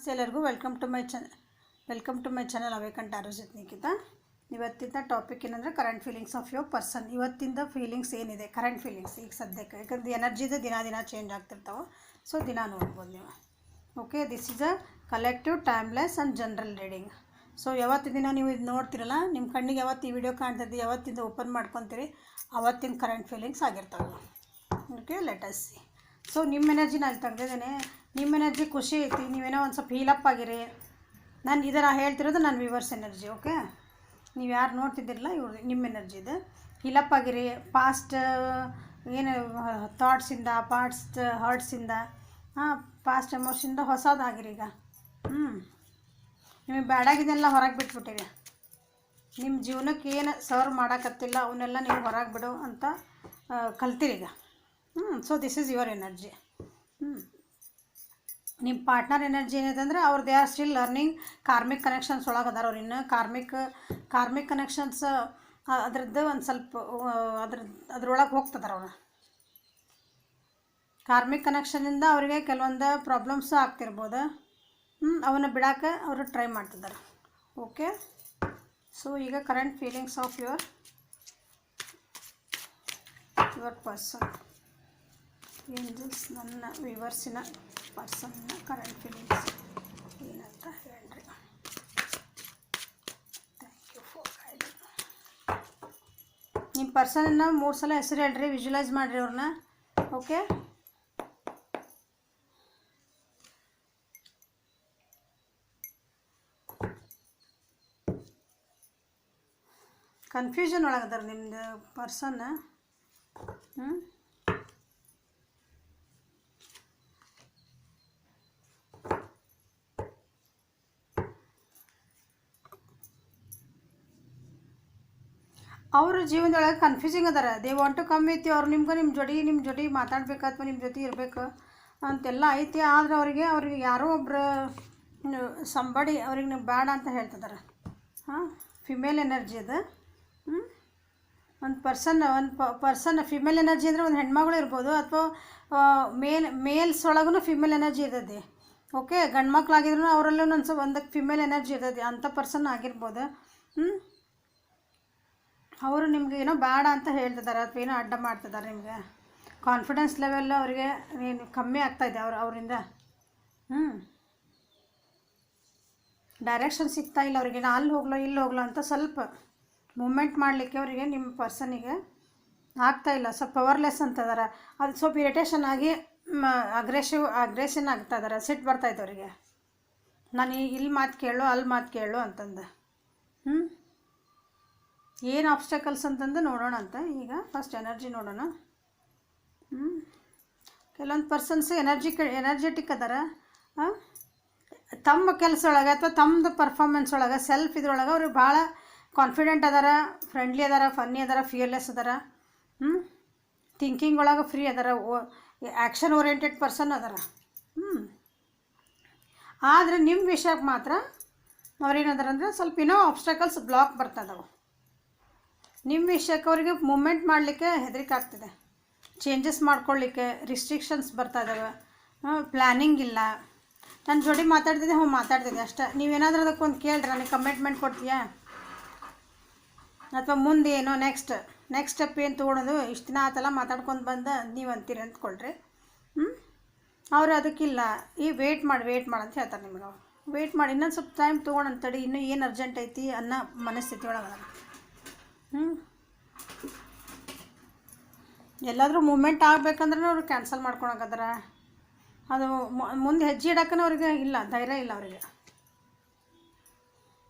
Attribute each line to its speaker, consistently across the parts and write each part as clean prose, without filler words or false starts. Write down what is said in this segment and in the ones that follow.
Speaker 1: ನಮಸ್ತೆ ಎಲ್ಲರಿಗೂ welcome to my channel ಅವೇಕಂಟ್ ಆರೋಜಿತ್ ನಿಖಿತ. ಇವತ್ತಿನ ಟಾಪಿಕ್ ಏನಂದರೆ current feelings of your person. ಇವತ್ತಿಂದ ಫೀಲಿಂಗ್ಸ್ ಏನಿದೆ, ಕರೆಂಟ್ ಫೀಲಿಂಗ್ಸ್ ಈಗ ಸದ್ಯಕ್ಕೆ, ಯಾಕಂದ್ರೆ ಎನರ್ಜಿದು ದಿನ ಚೇಂಜ್ ಆಗ್ತಿರ್ತಾವೆ. ಸೊ ದಿನ ನೋಡ್ಬೋದು ನೀವು. Okay, this is a collective timeless and general reading. So ಯಾವತ್ತಿನ ದಿನ ನೀವು ಇದು ನೋಡ್ತಿರಲ್ಲ, ನಿಮ್ಮ ಕಣ್ಣಿಗೆ ಯಾವತ್ತು ಈ ವಿಡಿಯೋ ಕಾಣ್ತದೆ, ಯಾವತ್ತಿಂದ ಓಪನ್ ಮಾಡ್ಕೊತೀರಿ, ಅವತ್ತಿನ ಕರೆಂಟ್ ಫೀಲಿಂಗ್ಸ್ ಆಗಿರ್ತವೆ. Okay, let us see. So ನಿಮ್ಮ ಎನರ್ಜಿನ ಅಲ್ಲಿ ತೆಗ್ದಿದ್ದೇನೆ. ನಿಮ್ಮ ಎನರ್ಜಿ ಖುಷಿ ಐತಿ, ನೀವೇನೋ ಒಂದು ಸ್ವಲ್ಪ ಹೀಲಪ್ ಆಗಿರಿ. ನಾನು ಇದನ್ನು ಹೇಳ್ತಿರೋದು ನನ್ನ ವ್ಯೂವರ್ಸ್ ಎನರ್ಜಿ. ಓಕೆ, ನೀವು ಯಾರು ನೋಡ್ತಿದ್ದಿರಲ್ಲ ಇವ್ರು ನಿಮ್ಮ ಎನರ್ಜಿ ಇದೆ. ಹೀಲಪ್ ಆಗಿರಿ. ಪಾಸ್ಟ್ ಏನು ಥಾಟ್ಸಿಂದ, ಪಾಸ್ಟ್ ಹರ್ಟ್ಸಿಂದ, ಪಾಸ್ಟ್ ಎಮೋಷನ್ದ ಹೊಸದಾಗಿರಿ. ಈಗ ನಿಮಗೆ ಬ್ಯಾಡಾಗಿದ್ದೆಲ್ಲ ಹೊರಗೆ ಬಿಟ್ಬಿಟ್ಟಿರಿ. ನಿಮ್ಮ ಜೀವನಕ್ಕೆ ಏನು ಸರ್ವ್ ಮಾಡೋಕ್ಕತ್ತಿಲ್ಲ ಅವನ್ನೆಲ್ಲ ನೀವು ಹೊರಗೆ ಬಿಡು ಅಂತ ಕಲ್ತಿರಿ ಈಗ. So this is your energy. ನಿಮ್ಮ ಪಾರ್ಟ್ನರ್ ಎನರ್ಜಿ ಏನಿದೆ ಅಂದರೆ ಅವ್ರು they are still learning. Karmic connections ಒಳಗೆ ಅದಾರ ಅವ್ರು. ಇನ್ನು ಕಾರ್ಮಿಕ್ ಕನೆಕ್ಷನ್ಸ್ ಅದ್ರದ್ದು ಒಂದು ಸ್ವಲ್ಪ ಅದ್ರೊಳಗೆ ಹೋಗ್ತದಾರ ಅವರು. ಕಾರ್ಮಿಕ್ ಕನೆಕ್ಷನಿಂದ ಅವರಿಗೆ ಕೆಲವೊಂದು ಪ್ರಾಬ್ಲಮ್ಸು ಆಗ್ತಿರ್ಬೋದು. ಅವನ್ನ ಬಿಡೋಕೆ ಅವರು ಟ್ರೈ ಮಾಡ್ತಿದ್ದಾರೆ. ಓಕೆ, ಸೊ ಈಗ current feelings of your person. Angels ನನ್ನ ವ್ಯೂವರ್ಸಿನ ಪರ್ಸನ್ನ ಕರೆಂಟ್ ಫೀಲಿಂಗ್ಸ್ ಏನಂತ ಹೇಳ್ರಿ. Thank you for guiding. ನಿಮ್ಮ ಪರ್ಸನ್ನ 3 ಸಲ ಹೆಸರು ಹೇಳ್ರಿ, ವಿಜುವಲೈಸ್ ಮಾಡಿರಿ ಅವ್ರನ್ನ. ಓಕೆ, ಕನ್ಫ್ಯೂಷನ್ ಒಳಗದಾರ ನಿಮ್ಮದು ಪರ್ಸನ್. ಅವ್ರ ಜೀವನದೊಳಗೆ ಕನ್ಫ್ಯೂಸಿಂಗ್ ಅದಾರ. They want to come with you. ಅವ್ರು ನಿಮ್ಮ ಜೊತೆ ಮಾತಾಡ್ಬೇಕು ಅಥವಾ ನಿಮ್ಮ ಜೊತೆ ಇರಬೇಕು ಅಂತೆಲ್ಲ ಐತಿ. ಆದರೆ ಅವ್ರಿಗೆ ಯಾರೋ ಒಬ್ಬರು ಸಂಬಡಿ ಅವ್ರಿಗೆ ನೀವು ಬೇಡ ಅಂತ ಹೇಳ್ತಿದ್ದಾರೆ. ಫಿಮೇಲ್ ಎನರ್ಜಿ ಅದು. ಒಂದು ಪರ್ಸನ್ ಫಿಮೇಲ್ ಎನರ್ಜಿ ಅಂದರೆ ಒಂದು ಹೆಣ್ಮಗಳು ಇರ್ಬೋದು, ಅಥವಾ ಮೇಲ್ಸ್ ಒಳಗೂ ಫಿಮೇಲ್ ಎನರ್ಜಿ ಇರ್ತದೆ. ಓಕೆ, ಗಂಡು ಮಕ್ಕಳಾಗಿದ್ರು ಅವರಲ್ಲೂ ಒಂದಕ್ಕೆ ಫಿಮೇಲ್ ಎನರ್ಜಿ ಇರ್ತದೆ. ಅಂಥ ಪರ್ಸನ್ ಆಗಿರ್ಬೋದು. ಅವರು ನಿಮ್ಗೆ ಏನೋ ಬೇಡ ಅಂತ ಹೇಳ್ತಿದ್ದಾರೆ ಅಥವಾ ಏನೋ ಅಡ್ಡ ಮಾಡ್ತಿದ್ದಾರೆ. ನಿಮಗೆ ಕಾನ್ಫಿಡೆನ್ಸ್ ಲೆವೆಲ್ ಅವರಿಗೆ ಏನು ಕಮ್ಮಿ ಆಗ್ತಾಯಿದೆ ಅವರಿಂದ. ಡೈರೆಕ್ಷನ್ ಸಿಗ್ತಾ ಇಲ್ಲ ಅವರಿಗೆ. ಅಲ್ಲಿ ಹೋಗ್ಲೋ ಇಲ್ಲಿ ಹೋಗ್ಲೋ ಅಂತ ಸ್ವಲ್ಪ ಮೂಮೆಂಟ್ ಮಾಡಲಿಕ್ಕೆ ಅವರಿಗೆ ನಿಮ್ಮ ಪರ್ಸನಿಗೆ ಆಗ್ತಾಯಿಲ್ಲ. ಸ್ವಲ್ಪ ಪವರ್ಲೆಸ್ ಅಂತದಾರೆ. ಅದು ಸ್ವಲ್ಪ ಇರಿಟೇಷನ್ ಆಗಿ ಅಗ್ರೆಷನ್ ಆಗ್ತಾ ಇದ್ದಾರೆ. ಸಿಟ್ಟು ಬರ್ತಾಯಿತ್ತು ಅವರಿಗೆ. ನಾನು ಇಲ್ಲಿ ಮಾತು ಕೇಳು, ಅಲ್ಲಿ ಮಾತು ಕೇಳು ಅಂತಂದು. ಏನು ಆಬ್ಸ್ಟಕಲ್ಸ್ ಅಂತಂದು ನೋಡೋಣ ಅಂತ. ಈಗ ಫಸ್ಟ್ ಎನರ್ಜಿ ನೋಡೋಣ. ಕೆಲವೊಂದು ಪರ್ಸನ್ಸ್ ಎನರ್ಜೆಟಿಕ್ ಅದಾರ. ತಮ್ಮ ಕೆಲಸ ಒಳಗೆ ಅಥವಾ ತಮ್ಮದು ಪರ್ಫಾರ್ಮೆನ್ಸ್ ಒಳಗೆ ಸೆಲ್ಫ್ ಇದ್ರೊಳಗೆ ಅವ್ರಿಗೆ ಭಾಳ ಕಾನ್ಫಿಡೆಂಟ್ ಅದಾರ, ಫ್ರೆಂಡ್ಲಿ ಅದಾರ, ಫನ್ನಿ ಅದಾರ, ಫಿಯರ್ಲೆಸ್ ಅದಾರ. ಥಿಂಕಿಂಗ್ ಒಳಗೆ ಫ್ರೀ ಅದಾರ, ಆ್ಯಕ್ಷನ್ ಓರಿಯೆಂಟೆಡ್ ಪರ್ಸನ್ ಅದಾರ. ಆದರೆ ನಿಮ್ಮ ವಿಷಯಕ್ಕೆ ಮಾತ್ರ ಅವ್ರೇನದಾರ ಅಂದರೆ ಸ್ವಲ್ಪ ಏನೋ ಆಬ್ಸ್ಟಕಲ್ಸ್ ಬ್ಲಾಕ್ ಬರ್ತದವು. ನಿಮ್ಮ ವಿಷಯಕ್ಕೆ ಅವರಿಗೆ ಮೂಮೆಂಟ್ ಮಾಡಲಿಕ್ಕೆ ಹೆದರಿಕೆ ಆಗ್ತಿದೆ. ಚೇಂಜಸ್ ಮಾಡ್ಕೊಳ್ಳಿಕ್ಕೆ ರಿಸ್ಟ್ರಿಕ್ಷನ್ಸ್ ಬರ್ತಾ ಇದ್ದಾವೆ. ಪ್ಲ್ಯಾನಿಂಗ್ ಇಲ್ಲ. ನನ್ನ ಜೋಡಿ ಮಾತಾಡ್ತಿದ್ದೆ, ಮಾತಾಡ್ತಿದ್ದೆ ಅಷ್ಟೇ. ನೀವೇನಾದ್ರೂ ಅದಕ್ಕೊಂದು ಕೇಳ್ರಿ, ನನಗೆ ಕಮಿಟ್ಮೆಂಟ್ ಕೊಡ್ತೀಯಾ ಅಥವಾ ಮುಂದೆ ಏನೋ ನೆಕ್ಸ್ಟ್ ಸ್ಟೆಪ್ ಏನು ತೊಗೊಳೋದು, ಇಷ್ಟು ದಿನ ಆತಲ್ಲ ಮಾತಾಡ್ಕೊಂಡು ಬಂದು ನೀವು ಅಂತೀರಿ ಅಂದ್ಕೊಳ್ರಿ. ಅವರು ಅದಕ್ಕಿಲ್ಲ, ಈ ವೇಟ್ ಮಾಡಿ ಅಂತ ಹೇಳ್ತಾರೆ ನಿಮಗೆ. ಅವ್ರು ವೇಟ್ ಮಾಡಿ, ಇನ್ನೊಂದು ಸ್ವಲ್ಪ ಟೈಮ್ ತೊಗೊಳಂತಡಿ, ಇನ್ನೂ ಏನು ಅರ್ಜೆಂಟ್ ಐತಿ ಅನ್ನೋ ಮನಸ್ಥಿತಿ ಒಳಗೆ. ಎಲ್ಲಾದರೂ ಮೂಮೆಂಟ್ ಆಗಬೇಕಂದ್ರೆ ಅವ್ರು ಕ್ಯಾನ್ಸಲ್ ಮಾಡ್ಕೊಳಕತ್ತಾರ. ಅದು ಮುಂದೆ ಹೆಜ್ಜೆ ಇಡೋಕ್ಕೂ ಅವ್ರಿಗೆ ಇಲ್ಲ, ಧೈರ್ಯ ಇಲ್ಲ ಅವರಿಗೆ.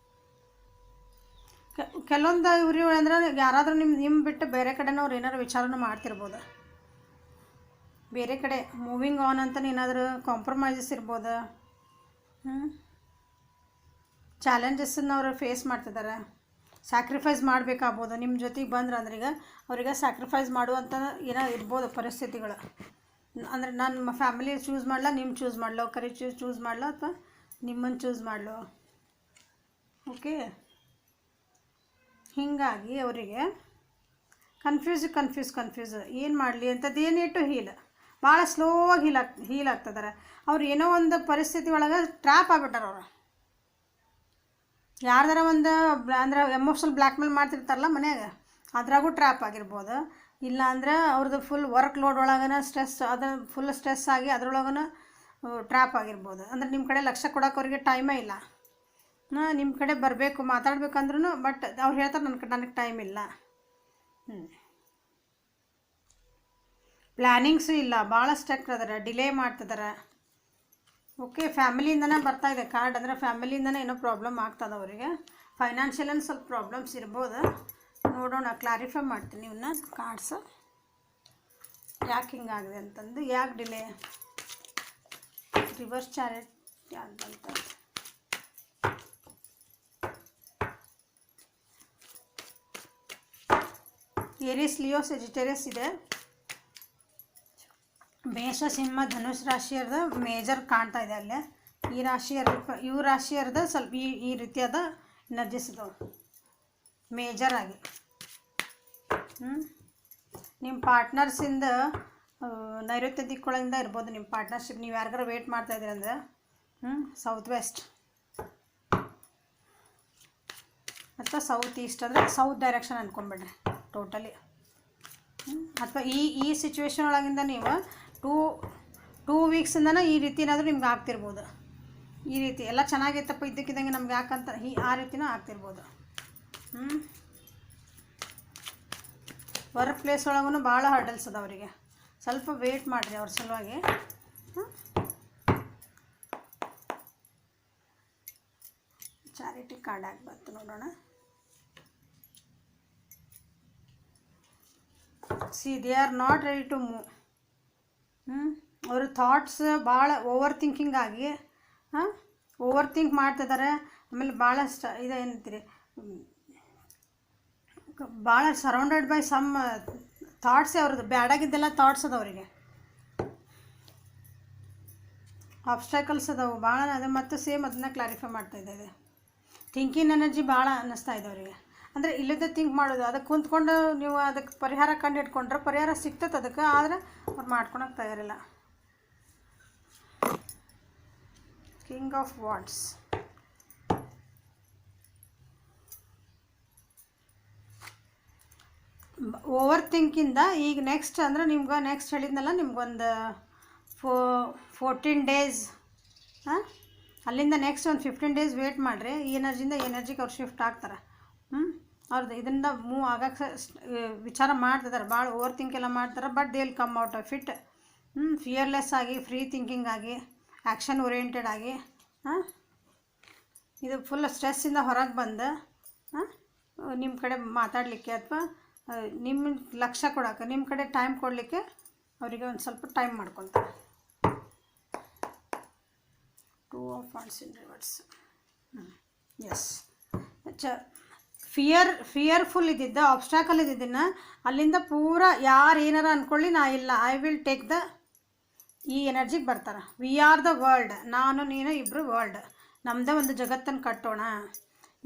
Speaker 1: ಕೆಲವೊಂದು ಇವ್ರಿ ಅಂದ್ರೆ ಯಾರಾದರೂ ನಿಮ್ಮ ಬಿಟ್ಟು ಬೇರೆ ಕಡೆನವ್ರು ಏನಾದ್ರು ವಿಚಾರನೂ ಮಾಡ್ತಿರ್ಬೋದು. ಬೇರೆ ಕಡೆ ಮೂವಿಂಗ್ ಆನ್ ಅಂತಲೇ ಏನಾದರೂ ಕಾಂಪ್ರಮೈಸಸ್ ಇರ್ಬೋದು. ಚಾಲೆಂಜಸ್ಸನ್ನು ಅವರು ಫೇಸ್ ಮಾಡ್ತಿದ್ದಾರೆ. ಸ್ಯಾಕ್ರಿಫೈಸ್ ಮಾಡಬೇಕಾಗ್ಬೋದು. ನಿಮ್ಮ ಜೊತೆಗೆ ಬಂದ್ರೆ ಅಂದ್ರೆ ಈಗ ಅವ್ರಿಗೆ ಸ್ಯಾಕ್ರಿಫೈಸ್ ಮಾಡುವಂಥ ಏನೋ ಇರ್ಬೋದು ಪರಿಸ್ಥಿತಿಗಳು. ಅಂದರೆ ನನ್ನ ಫ್ಯಾಮಿಲಿ ಚೂಸ್ ಮಾಡಲ, ನಿಮ್ಮ ಚೂಸ್ ಮಾಡಲೋ, ಚೂಸ್ ಮಾಡಲೋ ಅಥವಾ ನಿಮ್ಮನ್ನು ಚೂಸ್ ಮಾಡಲೋ. ಓಕೆ, ಹೀಗಾಗಿ ಅವರಿಗೆ ಕನ್ಫ್ಯೂಸ್ ಏನು ಮಾಡಲಿ ಅಂತದ್ದು ಏನೇ ಟು ಹೀಲ್. ಭಾಳ ಸ್ಲೋವಾಗಿ ಹೀಲ್ ಆಗ್ತಿದ್ದಾರೆ. ಅವ್ರು ಏನೋ ಒಂದು ಪರಿಸ್ಥಿತಿ ಒಳಗೆ ಟ್ರ್ಯಾಪ್ ಆಗ್ಬಿಟ್ಟಾರ. ಅವರು ಯಾರ್ದಾರ ಒಂದು ಅಂದ್ರೆ ಎಮೋಷ್ನಲ್ ಬ್ಲ್ಯಾಕ್ ಮೇಲ್ ಮಾಡ್ತಿರ್ತಾರಲ್ಲ ಮನ್ಯಾಗ, ಅದ್ರಾಗೂ ಟ್ರ್ಯಾಪ್ ಆಗಿರ್ಬೋದು. ಇಲ್ಲ ಅಂದ್ರೆ ಅವ್ರದ್ದು ಫುಲ್ ವರ್ಕ್ ಲೋಡ್ ಒಳಗನ ಸ್ಟ್ರೆಸ್, ಅದು ಫುಲ್ ಸ್ಟ್ರೆಸ್ ಆಗಿ ಅದ್ರೊಳಗನ ಟ್ರ್ಯಾಪ್ ಆಗಿರ್ಬೋದು. ಅಂದ್ರೆ ನಿಮ್ಮ ಕಡೆ ಲಕ್ಷ್ಯ ಕೊಡೋಕೆ ಅವ್ರಿಗೆ ಟೈಮೇ ಇಲ್ಲ. ನಿಮ್ಮ ಕಡೆ ಬರಬೇಕು ಮಾತಾಡ್ಬೇಕಂದ್ರೂ, ಬಟ್ ಅವ್ರು ಹೇಳ್ತಾರೆ ನನಗೆ ಟೈಮ್ ಇಲ್ಲ. ಪ್ಲ್ಯಾನಿಂಗ್ಸು ಇಲ್ಲ, ಭಾಳ ಸ್ಟ್ರಕ್ ಅದಾರ, ಡಿಲೇ ಮಾಡ್ತಿದ್ದಾರೆ. ಓಕೆ, ಫ್ಯಾಮಿಲಿಯಿಂದನೇ ಬರ್ತಾಯಿದೆ ಕಾರ್ಡ್. ಅಂದರೆ ಫ್ಯಾಮಿಲಿಯಿಂದನೇ ಏನೋ ಪ್ರಾಬ್ಲಮ್ ಆಗ್ತದೆ ಅವರಿಗೆ. ಫೈನಾನ್ಷಿಯಲಲ್ಲಿ ಸ್ವಲ್ಪ ಪ್ರಾಬ್ಲಮ್ಸ್ ಇರ್ಬೋದು. ನೋಡೋಣ, ಕ್ಲಾರಿಫೈ ಮಾಡ್ತೀನಿ ಇವನ್ನ ಕಾರ್ಡ್ಸು ಯಾಕೆ ಹಿಂಗಾಗಿದೆ ಅಂತಂದು. ಯಾಕೆ ಡಿಲೇ? ರಿವರ್ಸ್ ಚಾರಿಟ್ ಅಂತಂತ ಏರಿಸ್, ಲಿಯೋ, ಸೆಜಿಟೇರಿಯಸ್ ಇದೆ. ಮೇಷ, ಸಿಂಹ, ಧನುಷ್ ರಾಶಿಯರ್ದು ಮೇಜರ್ ಕಾಣ್ತಾ ಇದೆ ಅಲ್ಲೇ. ಈ ರಾಶಿಯರ್ದು ಸ್ವಲ್ಪ ಈ ರೀತಿಯಾದ ಎನರ್ಜೀಸ್ ಇದಾವೆ ಮೇಜರಾಗಿ. ನಿಮ್ಮ ಪಾರ್ಟ್ನರ್ಸಿಂದ ನೈಋತ್ಯ ದಿಕ್ಕೊಳಗಿಂದ ಇರ್ಬೋದು ನಿಮ್ಮ ಪಾರ್ಟ್ನರ್ಶಿಪ್. ನೀವು ಯಾರಿಗಾರ ವೇಟ್ ಮಾಡ್ತಾಯಿದ್ದೀರಿ ಅಂದರೆ ಸೌತ್ ವೆಸ್ಟ್ ಅಥವಾ ಸೌತ್ ಈಸ್ಟ್, ಅಂದರೆ ಸೌತ್ ಡೈರೆಕ್ಷನ್ ಅಂದ್ಕೊಂಬಿಡ್ರಿ ಟೋಟಲಿ. ಅಥವಾ ಈ ಸಿಚುವೇಶನ್ ಒಳಗಿಂದ ನೀವು ಟೂ ವೀಕ್ಸಿಂದನೇ ಈ ರೀತಿ ಏನಾದರೂ ನಿಮ್ಗೆ ಆಗ್ತಿರ್ಬೋದು. ಈ ರೀತಿ ಎಲ್ಲ ಚೆನ್ನಾಗಿತ್ತಪ್ಪ ಇದ್ದಕ್ಕಿದ್ದಂಗೆ ನಮ್ಗೆ ಯಾಕಂತ ಆ ರೀತಿನೂ ಆಗ್ತಿರ್ಬೋದು. ವರ್ಕ್ ಪ್ಲೇಸ್ ಒಳಗೂ ಭಾಳ ಹರ್ಡಲ್ಸ್ ಅದ ಅವರಿಗೆ. ಸ್ವಲ್ಪ ವೇಟ್ ಮಾಡಿರಿ ಅವ್ರ ಸಲುವಾಗಿ. ಚಾರಿಟಿ ಕಾರ್ಡ್ ಆಗಿ ಬಂತು, ನೋಡೋಣ. See, they are not ready to move. ಅವ್ರ ಥಾಟ್ಸ್ ಭಾಳ ಓವರ್ ಥಿಂಕಿಂಗ್ ಆಗಿ ಓವರ್ ಥಿಂಕ್ ಮಾಡ್ತಿದ್ದಾರೆ. ಆಮೇಲೆ ಭಾಳ ಇದು ಏನಂತೀರಿ, ಭಾಳ ಸರೌಂಡೆಡ್ ಬೈ ಸಮ್ ಥಾಟ್ಸೇ ಅವ್ರದ್ದು. ಬ್ಯಾಡಾಗಿದ್ದೆಲ್ಲ ಥಾಟ್ಸ್ ಅದ ಅವರಿಗೆ. ಆಬ್ಸ್ಟ್ಯಾಕಲ್ಸ್ ಅದಾವೆ ಭಾಳ. ಅದು ಮತ್ತು ಸೇಮ್ ಅದನ್ನ ಕ್ಲಾರಿಫೈ ಮಾಡ್ತಾ ಇದ್ದೇವೆ. ಥಿಂಕಿಂಗ್ ಎನರ್ಜಿ ಭಾಳ ಅನ್ನಿಸ್ತಾ ಇದೆ ಅವರಿಗೆ. ಅಂದರೆ ಇಲ್ಲದೆ ಥಿಂಕ್ ಮಾಡೋದು, ಅದಕ್ಕೆ ಕುಂತ್ಕೊಂಡು ನೀವು ಅದಕ್ಕೆ ಪರಿಹಾರ ಕಂಡು ಇಟ್ಕೊಂಡ್ರೆ ಪರಿಹಾರ ಸಿಗ್ತದೆ ಅದಕ್ಕೆ. ಆದರೆ ಅವ್ರು ಮಾಡ್ಕೊಳಕ್ಕೆ ತಯಾರಿಲ್ಲ. ಕಿಂಗ್ ಆಫ್ ವಾಂಡ್ಸ್, ಓವರ್ ಥಿಂಕಿಂದ ಈಗ ನೆಕ್ಸ್ಟ್ ಅಂದರೆ ನಿಮ್ಗೆ ನೆಕ್ಸ್ಟ್ ಹೇಳಿದ್ನಲ್ಲ, ನಿಮ್ಗೊಂದು 14 ಡೇಸ್, ಅಲ್ಲಿಂದ ನೆಕ್ಸ್ಟ್ ಒಂದು 15 ಡೇಸ್ ವೇಟ್ ಮಾಡಿರಿ. ಈ ಎನರ್ಜಿಯಿಂದ ಎನರ್ಜಿಗೆ ಅವ್ರು ಶಿಫ್ಟ್ ಆಗ್ತಾರೆ. ಅವ್ರದ್ದು ಇದರಿಂದ ಮೂವ್ ಆಗಕ್ಕೆ ವಿಚಾರ ಮಾಡ್ತಿದ್ದಾರೆ. ಭಾಳ ಓವರ್ ಥಿಂಕ್ ಎಲ್ಲ ಮಾಡ್ತಾರೆ. But they will come out of it. Fearless ಆಗಿ, ಫ್ರೀ ಥಿಂಕಿಂಗ್ ಆಗಿ, ಆ್ಯಕ್ಷನ್ ಓರಿಯೆಂಟೆಡ್ ಆಗಿ, ಇದು ಫುಲ್ ಸ್ಟ್ರೆಸ್ಸಿಂದ ಹೊರಗೆ ಬಂದು ನಿಮ್ಮ ಕಡೆ ಮಾತಾಡಲಿಕ್ಕೆ ಅಥವಾ ನಿಮ್ಮ ಲಕ್ಷ್ಯ ಕೊಡೋಕೆ, ನಿಮ್ಮ ಕಡೆ ಟೈಮ್ ಕೊಡಲಿಕ್ಕೆ ಅವರಿಗೆ ಒಂದು ಸ್ವಲ್ಪ ಟೈಮ್ ಮಾಡ್ಕೊತಾರೆ. 2 of wands in reverse. Yes, fearful ಇದ್ದಿದ್ದ, ಆಬ್ಸ್ಟ್ಯಾಕಲ್ ಇದ್ದಿದ್ದನ್ನು ಅಲ್ಲಿಂದ ಪೂರ ಯಾರು ಏನಾರ ಅಂದ್ಕೊಳ್ಳಿ, ನಾ ಇಲ್ಲ, ಐ ವಿಲ್ ಟೇಕ್ ದ ಈ ಎನರ್ಜಿಗೆ ಬರ್ತಾರೆ. ವಿ ಆರ್ ದ ವರ್ಲ್ಡ್, ನಾನು ನೀನು ಇಬ್ಬರು ವರ್ಲ್ಡ್, ನಮ್ಮದೇ ಒಂದು ಜಗತ್ತನ್ನು ಕಟ್ಟೋಣ.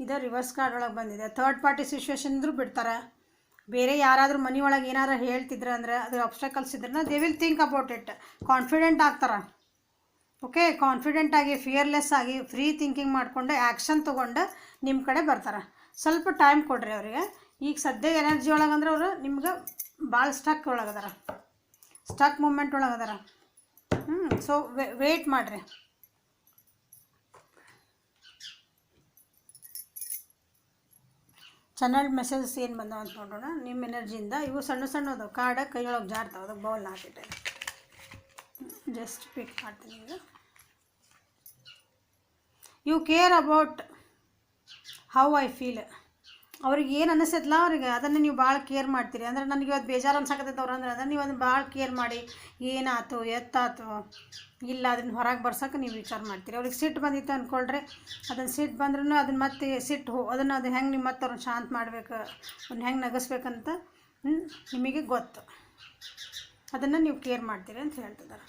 Speaker 1: ಇದು ರಿವರ್ಸ್ ಕಾರ್ಡ್ ಒಳಗೆ ಬಂದಿದೆ. ಥರ್ಡ್ ಪಾರ್ಟಿ ಸಿಚುವೇಶನ್ ಇದ್ರೂ ಬಿಡ್ತಾರೆ. ಬೇರೆ ಯಾರಾದರೂ ಮನೆ ಒಳಗೆ ಏನಾರು ಹೇಳ್ತಿದ್ರೆ ಅಂದರೆ ಅದು ಆಬ್ಸ್ಟ್ಯಾಕಲ್ಸ್ ಇದ್ರನ್ನ they will think about it. Confident ಆಗ್ತಾರೆ. ಓಕೆ, ಕಾನ್ಫಿಡೆಂಟ್ ಆಗಿ, ಫಿಯರ್ಲೆಸ್ ಆಗಿ, ಫ್ರೀ ಥಿಂಕಿಂಗ್ ಮಾಡಿಕೊಂಡು ಆ್ಯಕ್ಷನ್ ತೊಗೊಂಡು ನಿಮ್ಮ ಕಡೆ ಬರ್ತಾರೆ. ಸ್ವಲ್ಪ ಟೈಮ್ ಕೊಡ್ರಿ ಅವರಿಗೆ. ಈಗ ಸದ್ಯ ಎನರ್ಜಿ ಒಳಗಂದ್ರೆ ಅವರು ನಿಮ್ಗೆ ಭಾಳ ಸ್ಟಕ್ ಒಳಗದಾರ, ಸ್ಟಕ್ ಮೂಮೆಂಟ್ ಒಳಗದಾರ. ಸೊ ವೇಟ್ ಮಾಡಿರಿ. ಚಾನಲ್ ಮೆಸೇಜಸ್ ಏನು ಬಂದಾವ ಅಂತ ನೋಡೋಣ. ನಿಮ್ಮ ಎನರ್ಜಿಯಿಂದ ಇವು ಸಣ್ಣ ಸಣ್ಣದು ಕಾರ್ಡ ಕೈಯೊಳಗೆ ಜಾರ್ತಾವೆ. ಅದಕ್ಕೆ ಬೌಲ್ ಹಾಕಿಟ್ಟೆ, ಜಸ್ಟ್ ಪಿಕ್ ಮಾಡ್ತೀನಿ. ಈಗ you care about how I feel. ಅವ್ರಿಗೆ ಏನು ಅನ್ನಿಸ್ತೈತಲ್ಲ ಅವ್ರಿಗೆ ಅದನ್ನು ನೀವು ಭಾಳ ಕೇರ್ ಮಾಡ್ತೀರಿ. ಅಂದ್ರೆ ನನಗೆ ಇವತ್ತು ಬೇಜಾರು ಅನ್ಸಕತ್ತೈತೆ ಅವ್ರು ಅಂದ್ರೆ ಅದನ್ನು ನೀವು ಅದನ್ನು ಭಾಳ ಕೇರ್ ಮಾಡಿ ಏನಾಯ್ತು ಎತ್ತಾಯ್ತು ಇಲ್ಲ ಅದನ್ನ ಹೊರಗೆ ಬರ್ಸೋಕೆ ನೀವು ವಿಚಾರ ಮಾಡ್ತೀರಿ. ಅವ್ರಿಗೆ ಸಿಟ್ಟು ಬಂದಿತ್ತು ಅಂದ್ಕೊಳ್ರಿ, ಅದನ್ನು ಸಿಟ್ಟು ಬಂದ್ರೂ ಅದನ್ನು ಮತ್ತೆ ಅದನ್ನು ಅದು ಹೆಂಗೆ ನೀವು ಮತ್ತೆ ಅವ್ರನ್ನ ಶಾಂತ ಮಾಡಬೇಕು, ಅವ್ರನ್ನ ಹೆಂಗೆ ನಗಿಸ್ಬೇಕಂತ ನಿಮಗೆ ಗೊತ್ತು. ಅದನ್ನು ನೀವು ಕೇರ್ ಮಾಡ್ತೀರಿ ಅಂತ ಹೇಳ್ತಿದ್ದಾರೆ.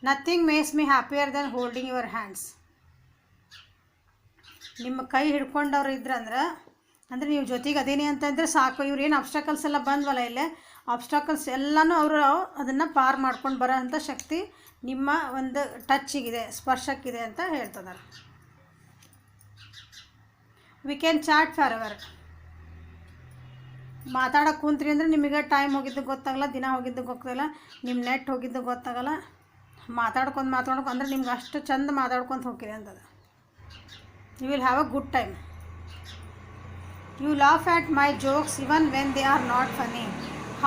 Speaker 1: Nothing makes me happier than holding your hands. ನಿಮ್ಮ ಕೈ ಹಿಡ್ಕೊಂಡವ್ರು ಇದ್ರಂದ್ರೆ, ಅಂದರೆ ನೀವು ಜೊತೆಗೆ ಅದೇನೇ ಅಂತಂದರೆ ಸಾಕು. ಇವ್ರು ಏನು ಅಬ್ಸ್ಟ್ಯಾಕಲ್ಸ್ ಎಲ್ಲ ಬಂದ್ವಲ್ಲ ಇಲ್ಲೇ, ಆಬ್ಸ್ಟಾಕಲ್ಸ್ ಎಲ್ಲನೂ ಅವರು ಅದನ್ನು ಪಾರ್ ಮಾಡ್ಕೊಂಡು ಬರೋ ಅಂಥ ಶಕ್ತಿ ನಿಮ್ಮ ಒಂದು ಟಚ್ಚಿಗಿದೆ, ಸ್ಪರ್ಶಕ್ಕಿದೆ ಅಂತ ಹೇಳ್ತಿದ್ದಾರೆ. We can chat forever. ಮಾತಾಡೋಕೆ ಕುಂತ್ರಿ ಅಂದರೆ ನಿಮಗೆ ಟೈಮ್ ಹೋಗಿದ್ದು ಗೊತ್ತಾಗಲ್ಲ, ದಿನ ಹೋಗಿದ್ದು ಗೊತ್ತಾಗಲ್ಲ, ನಿಮ್ಮ ನೆಟ್ ಹೋಗಿದ್ದು ಗೊತ್ತಾಗಲ್ಲ. ಮಾತಾಡ್ಕೊಂಡು ಅಂದರೆ ನಿಮ್ಗೆ ಅಷ್ಟು ಚಂದ ಮಾತಾಡ್ಕೊಂಡು ಹೋಗ್ತೀರಿ ಅಂತದ. You will have a good time. You laugh at my jokes even when they are not funny.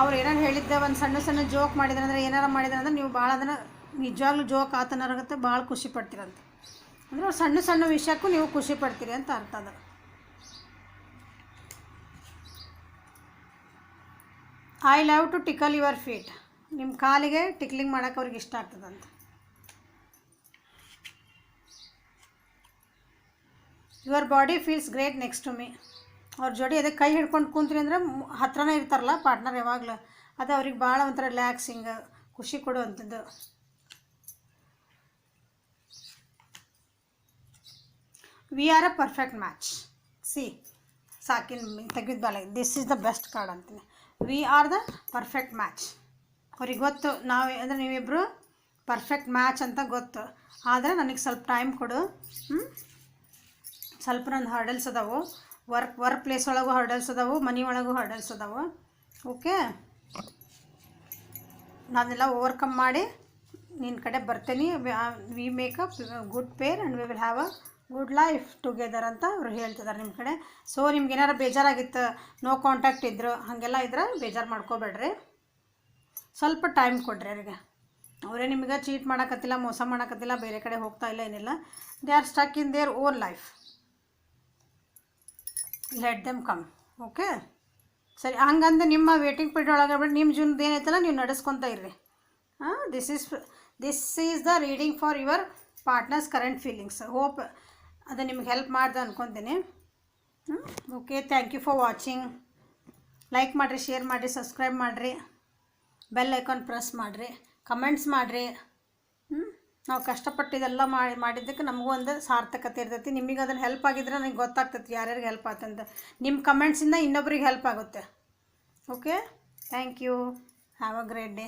Speaker 1: ಅವ್ರು ಏನಾರು ಹೇಳಿದ್ದೆ, ಒಂದು ಸಣ್ಣ ಜೋಕ್ ಮಾಡಿದ್ರೆ ಅಂದರೆ ಏನಾರು ಮಾಡಿದ್ರೆ ಅಂದರೆ ನೀವು ಭಾಳ ಅದನ್ನು ನಿಜವಾಗ್ಲೂ ಜೋಕ್ ಆತನಾಗುತ್ತೆ, ಭಾಳ ಖುಷಿ ಪಡ್ತೀರಂತ. ಅಂದರೆ ಅವ್ರು ಸಣ್ಣ ವಿಷಯಕ್ಕೂ ನೀವು ಖುಷಿ ಪಡ್ತೀರಿ ಅಂತ ಅರ್ಥ ಅದ. I love to tickle your feet. ನಿಮ್ಮ ಕಾಲಿಗೆ ಟಿಕ್ಲಿಂಗ್ ಮಾಡೋಕೆ ಅವ್ರಿಗೆ ಇಷ್ಟ ಆಗ್ತದಂತ. Your body feels great next to me. ಅವ್ರ ಜೋಡಿ ಅದಕ್ಕೆ ಕೈ ಹಿಡ್ಕೊಂಡು ಕುಂತ್ರಿ ಅಂದರೆ ಹತ್ರನೇ ಇರ್ತಾರಲ್ಲ ಪಾರ್ಟ್ನರ್ ಯಾವಾಗಲೂ, ಅದು ಅವ್ರಿಗೆ ಭಾಳ ಒಂಥರ ರಿಲ್ಯಾಕ್ಸಿಂಗ್, ಖುಷಿ ಕೊಡುವಂಥದ್ದು. We are a perfect match. ಸಾಕಿನ ತೆಗೆದು ಬಾಲ, this is the best card ಅಂತೀನಿ. We are the perfect match. ಅವ್ರಿಗೆ ಗೊತ್ತು ಅಂದರೆ ನೀವಿಬ್ಬರು ಪರ್ಫೆಕ್ಟ್ ಮ್ಯಾಚ್ ಅಂತ ಗೊತ್ತು. ಆದರೆ ನನಗೆ ಸ್ವಲ್ಪ ಟೈಮ್ ಕೊಡು, ಸ್ವಲ್ಪ ನನ್ನ ಹರ್ಡಲ್ಸ್ ಅದಾವು, ವರ್ಕ್ ಪ್ಲೇಸ್ ಒಳಗೂ ಹರ್ಡಲ್ಸ್ ಅದಾವು, ಮನೆ ಒಳಗೂ ಹರ್ಡಲ್ಸ್ ಅದಾವು. ಓಕೆ, ನಾನೆಲ್ಲ ಓವರ್ಕಮ್ ಮಾಡಿ ನಿನ್ನ ಕಡೆ ಬರ್ತೀನಿ. We make a good pair and we will have a good life together ಅಂತ ಅವ್ರು ಹೇಳ್ತಿದ್ದಾರೆ ನಿಮ್ಮ ಕಡೆ. ಸೊ ನಿಮ್ಗೆ ಏನಾರು ಬೇಜಾರಾಗಿತ್ತು, ನೋ ಕಾಂಟ್ಯಾಕ್ಟ್ ಇದ್ದರು, ಹಾಗೆಲ್ಲ ಇದ್ರೆ ಬೇಜಾರು ಮಾಡ್ಕೋಬೇಡ್ರಿ. ಸ್ವಲ್ಪ ಟೈಮ್ ಕೊಡ್ರಿ ಅವರಿಗೆ. ಅವರೇ ನಿಮಗೆ ಚೀಟ್ ಮಾಡೋಕತ್ತಿಲ್ಲ, ಮೋಸ ಮಾಡೋಕತ್ತಿಲ್ಲ, ಬೇರೆ ಕಡೆ ಹೋಗ್ತಾ ಇಲ್ಲ, ಏನಿಲ್ಲ. They are stuck in their own life. Let them come. Okay, ಸರಿ. ಹಂಗಂದು ನಿಮ್ಮ ವೇಟಿಂಗ್ ಪೀರಿಯಡ್ ಒಳಗೆ ಬಿಟ್ಟು ನಿಮ್ಮ ಜೀವನದ ಏನೈತಲ್ಲ ನೀವು ನಡೆಸ್ಕೊತ ಇರ್ರಿ. This is the reading for your partner's current feelings. Hope ಅದು ನಿಮ್ಗೆ ಹೆಲ್ಪ್ ಮಾಡ್ದೆ ಅಂದ್ಕೊತೀನಿ. Okay, thank you for watching. Like ಮಾಡಿರಿ, ಶೇರ್ ಮಾಡಿರಿ, ಸಬ್ಸ್ಕ್ರೈಬ್ ಮಾಡಿರಿ, ಬೆಲ್ ಐಕಾನ್ ಪ್ರೆಸ್ ಮಾಡಿರಿ, ಕಮೆಂಟ್ಸ್ ಮಾಡಿರಿ. ನಾವು ಕಷ್ಟಪಟ್ಟಿದ್ದೆಲ್ಲ ಮಾಡಿದ್ದಕ್ಕೆ ನಮಗೂ ಒಂದು ಸಾರ್ಥಕತೆ ಇರ್ತೈತಿ. ನಿಮಗೆ ಅದನ್ನು ಹೆಲ್ಪ್ ಆಗಿದ್ರೆ ನನಗೆ ಗೊತ್ತಾಗ್ತೈತಿ ಯಾರ್ಯಾರಿಗೆ ಹೆಲ್ಪ್ ಆತಂತ. ನಿಮ್ಮ ಕಮೆಂಟ್ಸಿಂದ ಇನ್ನೊಬ್ರಿಗೆ ಹೆಲ್ಪ್ ಆಗುತ್ತೆ. Okay, thank you. Have a great day.